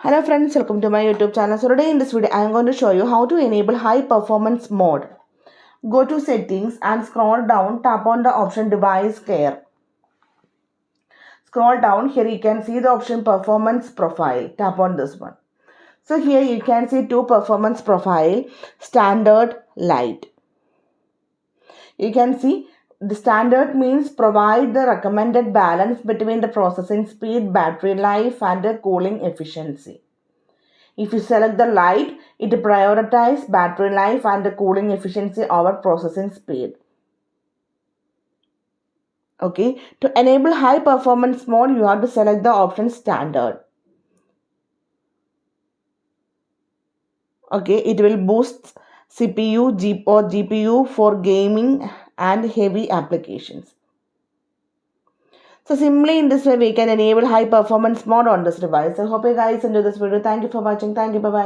Hello friends, welcome to my YouTube channel. So today in this video I am going to show you how to enable high performance mode. Go to settings and scroll down, tap on the option device care. Scroll down, here you can see the option performance profile. Tap on this one. So here you can see two performance profile, standard, light. You can see the standard means provide the recommended balance between the processing speed, battery life and the cooling efficiency. If you select the light, it prioritizes battery life and the cooling efficiency over processing speed. Okay, to enable high performance mode, you have to select the option standard. Okay, it will boost CPU or GPU for gaming and heavy applications. So simply in this way we can enable high performance mode on this device. I hope you guys enjoy this video. Thank you for watching. Thank you. Bye bye.